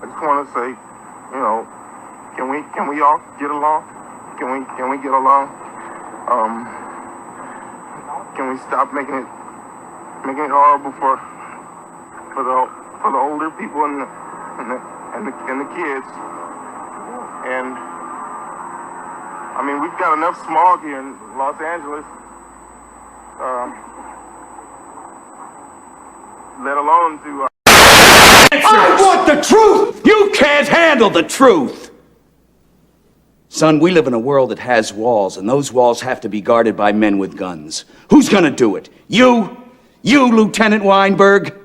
I just want to say, you know, can we all get along? Can we get along? Can we stop making it horrible for the older people and the kids? And I mean, we've got enough smog here in Los Angeles. Let alone to. I want the truth! You can't handle the truth! Son, we live in a world that has walls, and those walls have to be guarded by men with guns. Who's gonna do it? You? You, Lieutenant Weinberg?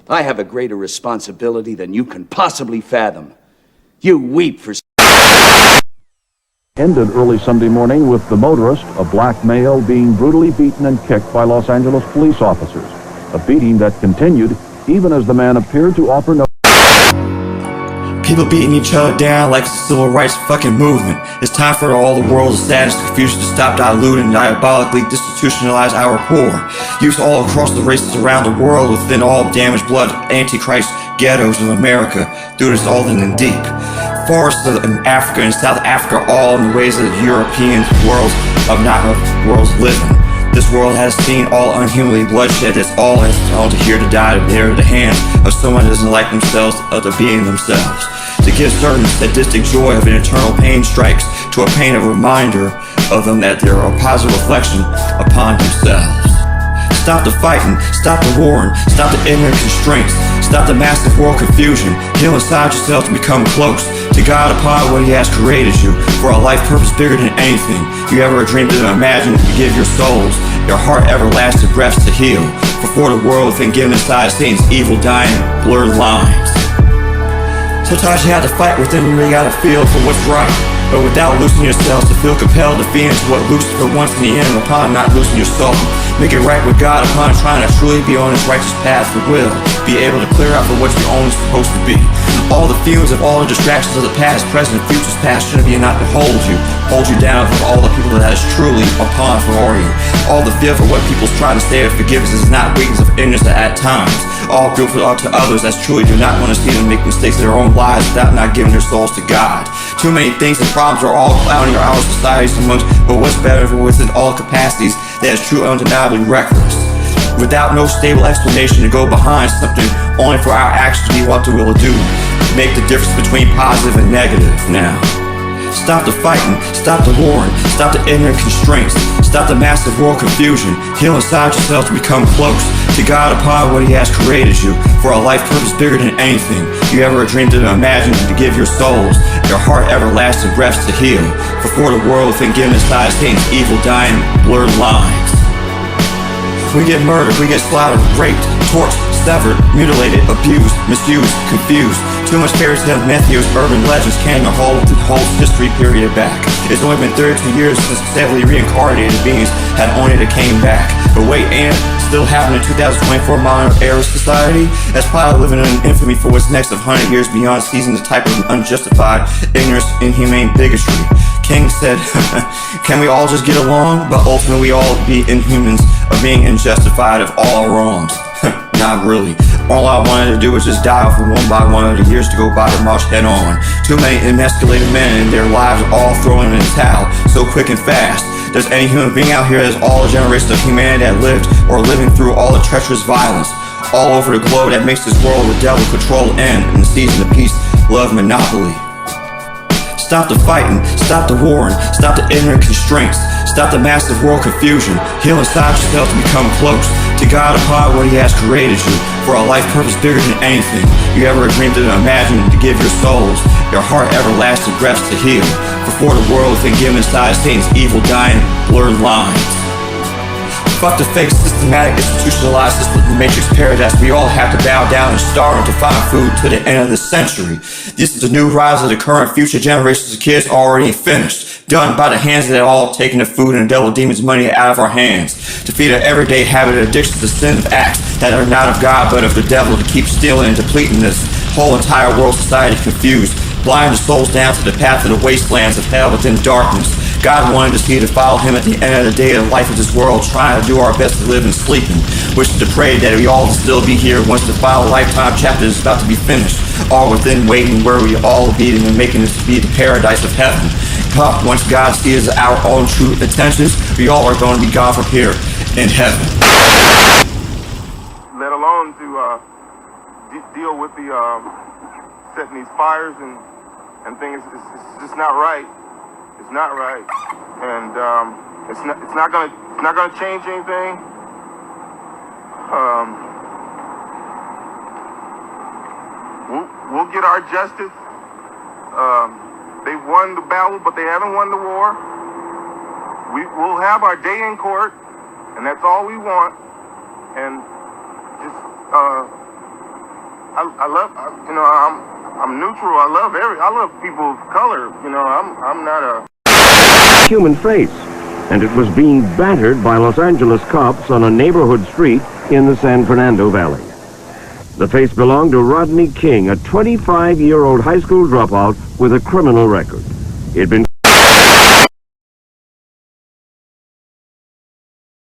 I have a greater responsibility than you can possibly fathom. You weep for... Ended early Sunday morning with the motorist, a black male, being brutally beaten and kicked by Los Angeles police officers. A beating that continued even as the man appeared to offer no... People beating each other down like it's a civil rights fucking movement. It's time for all the world's sadness and confusion to stop diluting and diabolically institutionalize our poor. Youth all across the races around the world within all damaged blood antichrist ghettos of America do this all in and deep. Forests in Africa and South Africa all in the ways of the European worlds of not worlds living. This world has seen all unhumanly bloodshed. That's all has all to here to die there at the hands of someone who doesn't like themselves or to being themselves. To give certain sadistic joy of an eternal pain strikes to a pain of reminder of them that they are a positive reflection upon themselves. Stop the fighting, stop the warring, stop the ignorant constraints, stop the massive world confusion. Heal inside yourself to become close to God upon what He has created you for a life purpose bigger than anything you ever dreamed of imagining to give your souls, your heart everlasting breaths to heal. For the world within given inside Satan's evil dying blurred lines. Sometimes you have to fight within you, you gotta feel for what's right. But without losing yourselves to feel compelled to feed into what Lucifer wants in the end upon not losing your soul. Make it right with God upon trying to truly be on His righteous path for will. Be able to clear out for what you're only supposed to be. All the feelings of all the distractions of the past, present, and future's past shouldn't be enough to hold you down from all the people that is truly upon for you. All the fear for what people's trying to say of forgiveness is not weakness of ignorance at times. All guilt are to others that truly do not want to see them make mistakes in their own lives without not giving their souls to God. Too many things and problems are all clouding our societies amongst, but what's better for within all capacities that is true undeniably reckless. Without no stable explanation to go behind something, only for our actions to be what we will do. Make the difference between positive and negative now. Stop the fighting, stop the warring, stop the ignorant constraints, stop the massive world confusion. Heal inside yourself to become close to God upon what He has created you for a life purpose bigger than anything you ever dreamed of imagining to give your souls, your heart everlasting breaths to heal. For the world within given inside Satan's evil dying blurred lines. We get murdered, we get slaughtered, raped, torched, severed, mutilated, abused, misused, confused. Too much fairy tale mythos, urban legends can't hold the whole history period back. It's only been 32 years since heavily reincarnated beings had only to came back. But wait, and still happening in 2024 modern era society? That's probably living in infamy for what's next of 100 years beyond seizing the type of unjustified ignorance, inhumane bigotry. King said, can we all just get along? But ultimately we all be inhumans of being unjustified of all wrongs. Not really. All I wanted to do was just die off one by one of the years to go by to march head on. Too many emasculated men in their lives are all thrown in the towel so quick and fast. There's any human being out here that's all the generations of humanity that lived or living through all the treacherous violence all over the globe that makes this world the devil control end in the season of peace, love, monopoly. Stop the fighting, stop the warring, stop the ignorant constraints, stop the massive world confusion. Heal inside yourself to become close to God upon what He has created you for a life purpose bigger than anything you ever dreamed of imagining to give your souls, your heart everlasting breaths to heal. For the world within given inside Satan's evil dying blurred lines. Fuck the fake, systematic, institutionalized system of the Matrix paradise. We all have to bow down and starve to find food to the end of the century. This is the new rise of the current future generations of kids already finished. Done by the hands that are all taking the food and the devil demon's money out of our hands. To feed our everyday habit of addictions to sin of acts that are not of God but of the devil to keep stealing and depleting this whole entire world society confused. Blind the souls down to the path of the wastelands of hell within darkness. God wanted us here to follow him at the end of the day of the life of this world, trying to do our best to live and sleep, and wishing to pray that we all will still be here once the final lifetime chapter is about to be finished, all within waiting where we all will be and making this to be the paradise of heaven. Once God sees our own true intentions, we all are going to be gone from here in heaven. Let alone to deal with the setting these fires and things. It's just not right. It's not right, and it's not gonna change anything. We'll get our justice. They've won the battle, but they haven't won the war. We'll have our day in court, and that's all we want. And just, I love, you know, I'm neutral. I love people of color. You know, I'm not a human face, and it was being battered by Los Angeles cops on a neighborhood street in the San Fernando Valley. The face belonged to Rodney King, a 25-year-old high school dropout with a criminal record. He'd been